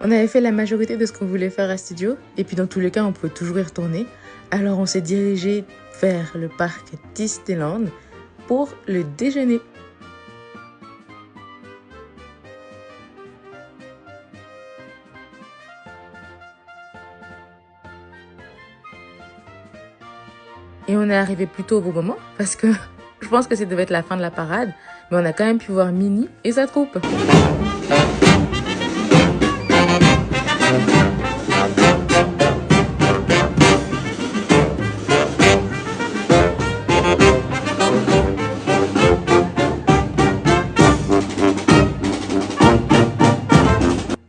On avait fait la majorité de ce qu'on voulait faire à Studio, et puis dans tous les cas, on pouvait toujours y retourner. Alors on s'est dirigé vers le parc Disneyland pour le déjeuner. Et on est arrivé plutôt au bon moment, parce que je pense que ça devait être la fin de la parade, mais on a quand même pu voir Minnie et sa troupe.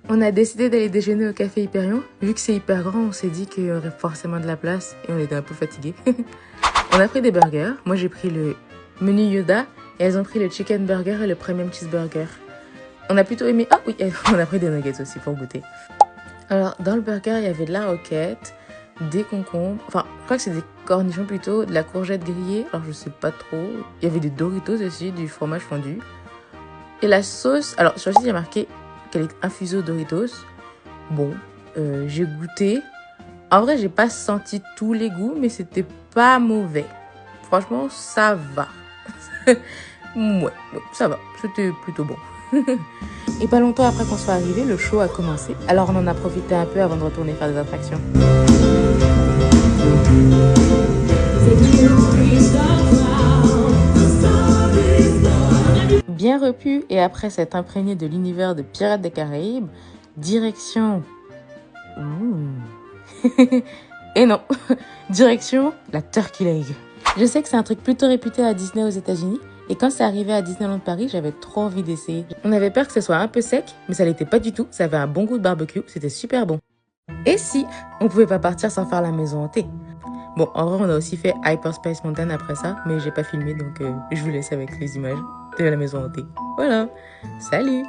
On a décidé d'aller déjeuner au café Hyperion. Vu que c'est hyper grand, on s'est dit qu'il y aurait forcément de la place et on était un peu fatigués. On a pris des burgers. Moi, j'ai pris le menu Yoda et elles ont pris le chicken burger et le premium cheeseburger. On a plutôt aimé... Ah oui, on a pris des nuggets aussi pour goûter. Alors, dans le burger, il y avait de la roquette, des concombres, enfin, je crois que c'est des cornichons plutôt, de la courgette grillée, alors je sais pas trop. Il y avait des Doritos aussi, du fromage fondu. Et la sauce, alors sur le site, il y a marqué qu'elle est infusée aux Doritos. Bon, j'ai goûté. En vrai, j'ai pas senti tous les goûts, mais c'était pas mauvais. Franchement, ça va. Ouais, ça va. C'était plutôt bon. Et pas longtemps après qu'on soit arrivé, le show a commencé. Alors on en a profité un peu avant de retourner faire des attractions. Bien repu et après s'être imprégné de l'univers de Pirates des Caraïbes, direction... Et non, direction la Turkey Leg. Je sais que c'est un truc plutôt réputé à Disney aux États-Unis. Et quand c'est arrivé à Disneyland Paris, j'avais trop envie d'essayer. On avait peur que ce soit un peu sec, mais ça l'était pas du tout. Ça avait un bon goût de barbecue, c'était super bon. Et si on pouvait pas partir sans faire la maison hantée? Bon, en vrai, on a aussi fait Hyperspace Mountain après ça, mais j'ai pas filmé, donc je vous laisse avec les images de la maison hantée. Voilà, salut!